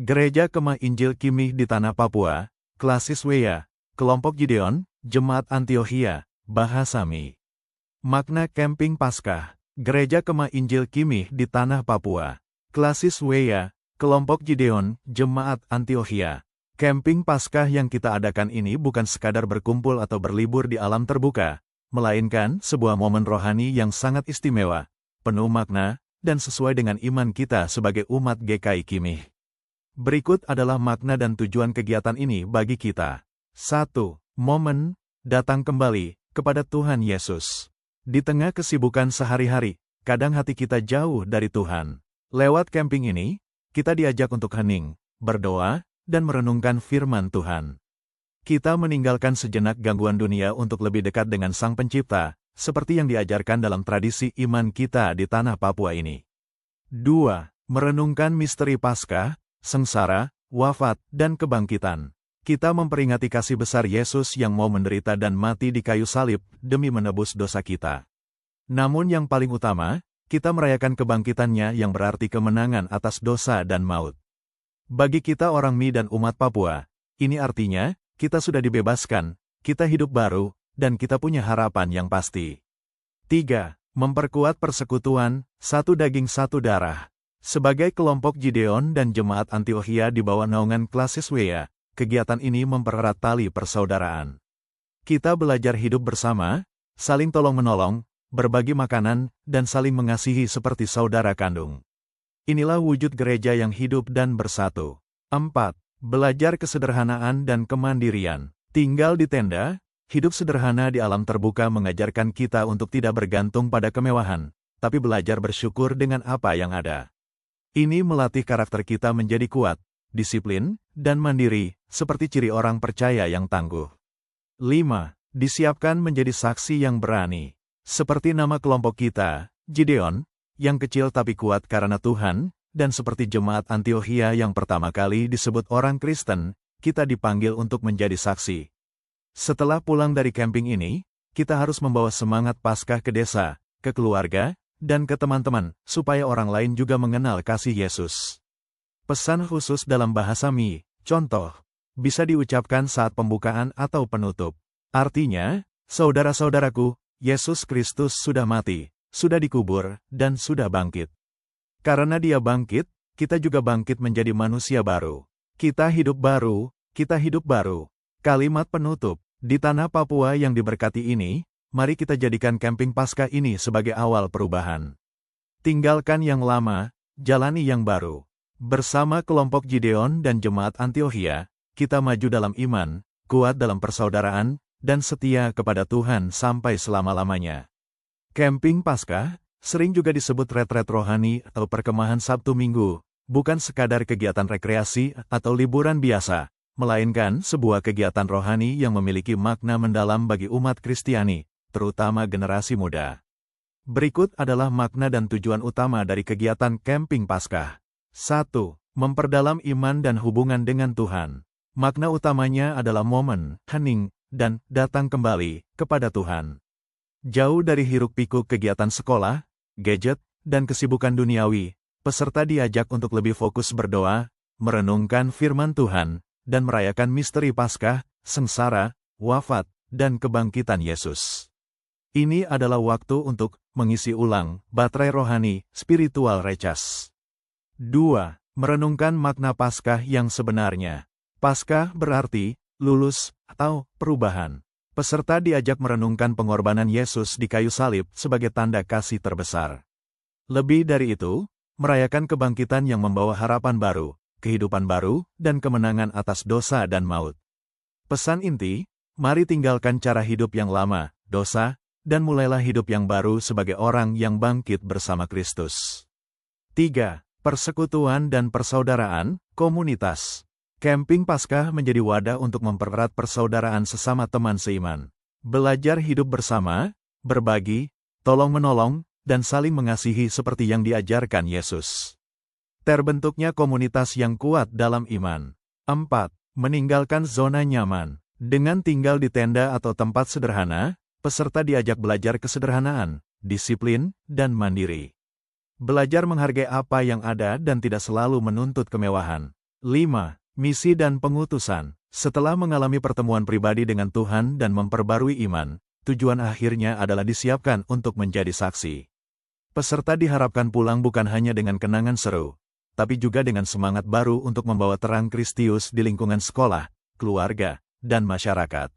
Gereja Kemah Injil Kimih di Tanah Papua, Klasis Weya, Kelompok Gideon, Jemaat Antiokhia, Bahasami. Makna Camping Paskah. Gereja Kemah Injil Kimih di Tanah Papua, Klasis Weya, Kelompok Gideon, Jemaat Antiokhia. Camping Paskah yang kita adakan ini bukan sekadar berkumpul atau berlibur di alam terbuka, melainkan sebuah momen rohani yang sangat istimewa, penuh makna, dan sesuai dengan iman kita sebagai umat GKI Kimih. Berikut adalah makna dan tujuan kegiatan ini bagi kita. 1. Momen datang kembali kepada Tuhan Yesus. Di tengah kesibukan sehari-hari, kadang hati kita jauh dari Tuhan. Lewat camping ini, kita diajak untuk hening, berdoa, dan merenungkan firman Tuhan. Kita meninggalkan sejenak gangguan dunia untuk lebih dekat dengan Sang Pencipta, seperti yang diajarkan dalam tradisi iman kita di tanah Papua ini. 2. Merenungkan misteri Paskah, sengsara, wafat, dan kebangkitan. Kita memperingati kasih besar Yesus yang mau menderita dan mati di kayu salib demi menebus dosa kita. Namun yang paling utama, kita merayakan kebangkitannya yang berarti kemenangan atas dosa dan maut. Bagi kita orang Mi dan umat Papua, ini artinya, kita sudah dibebaskan, kita hidup baru, dan kita punya harapan yang pasti. 3. Memperkuat persekutuan, satu daging satu darah. Sebagai kelompok Gideon dan Jemaat Antiokhia di bawah naungan Klasis Weya, kegiatan ini mempererat tali persaudaraan. Kita belajar hidup bersama, saling tolong-menolong, berbagi makanan, dan saling mengasihi seperti saudara kandung. Inilah wujud gereja yang hidup dan bersatu. 4. Belajar kesederhanaan dan kemandirian. Tinggal di tenda, hidup sederhana di alam terbuka mengajarkan kita untuk tidak bergantung pada kemewahan, tapi belajar bersyukur dengan apa yang ada. Ini melatih karakter kita menjadi kuat, disiplin, dan mandiri, seperti ciri orang percaya yang tangguh. 5. Disiapkan menjadi saksi yang berani. Seperti nama kelompok kita, Gideon, yang kecil tapi kuat karena Tuhan, dan seperti Jemaat Antiokhia yang pertama kali disebut orang Kristen, kita dipanggil untuk menjadi saksi. Setelah pulang dari camping ini, kita harus membawa semangat Paskah ke desa, ke keluarga, dan ke teman-teman, supaya orang lain juga mengenal kasih Yesus. Pesan khusus dalam bahasa Mi, contoh, bisa diucapkan saat pembukaan atau penutup. Artinya, saudara-saudaraku, Yesus Kristus sudah mati, sudah dikubur, dan sudah bangkit. Karena Dia bangkit, kita juga bangkit menjadi manusia baru. Kita hidup baru, kita hidup baru. Kalimat penutup, di tanah Papua yang diberkati ini, mari kita jadikan camping Paskah ini sebagai awal perubahan. Tinggalkan yang lama, jalani yang baru. Bersama kelompok Gideon dan Jemaat Antiokhia, kita maju dalam iman, kuat dalam persaudaraan, dan setia kepada Tuhan sampai selama-lamanya. Camping Paskah sering juga disebut retret rohani atau perkemahan Sabtu Minggu, bukan sekadar kegiatan rekreasi atau liburan biasa, melainkan sebuah kegiatan rohani yang memiliki makna mendalam bagi umat Kristiani, terutama generasi muda. Berikut adalah makna dan tujuan utama dari kegiatan camping Paskah. 1. Memperdalam iman dan hubungan dengan Tuhan. Makna utamanya adalah momen, hening, dan datang kembali kepada Tuhan. Jauh dari hiruk-pikuk kegiatan sekolah, gadget, dan kesibukan duniawi, peserta diajak untuk lebih fokus berdoa, merenungkan firman Tuhan, dan merayakan misteri Paskah, sengsara, wafat, dan kebangkitan Yesus. Ini adalah waktu untuk mengisi ulang baterai rohani, spiritual recharge. 2. Merenungkan makna Paskah yang sebenarnya. Paskah berarti lulus atau perubahan. Peserta diajak merenungkan pengorbanan Yesus di kayu salib sebagai tanda kasih terbesar. Lebih dari itu, merayakan kebangkitan yang membawa harapan baru, kehidupan baru, dan kemenangan atas dosa dan maut. Pesan inti, mari tinggalkan cara hidup yang lama, dosa, dan mulailah hidup yang baru sebagai orang yang bangkit bersama Kristus. 3. Persekutuan dan persaudaraan, komunitas. Camping Paskah menjadi wadah untuk mempererat persaudaraan sesama teman seiman. Belajar hidup bersama, berbagi, tolong-menolong, dan saling mengasihi seperti yang diajarkan Yesus. Terbentuknya komunitas yang kuat dalam iman. 4. Meninggalkan zona nyaman. Dengan tinggal di tenda atau tempat sederhana, peserta diajak belajar kesederhanaan, disiplin, dan mandiri. Belajar menghargai apa yang ada dan tidak selalu menuntut kemewahan. 5. Misi dan pengutusan. Setelah mengalami pertemuan pribadi dengan Tuhan dan memperbarui iman, tujuan akhirnya adalah disiapkan untuk menjadi saksi. Peserta diharapkan pulang bukan hanya dengan kenangan seru, tapi juga dengan semangat baru untuk membawa terang Kristius di lingkungan sekolah, keluarga, dan masyarakat.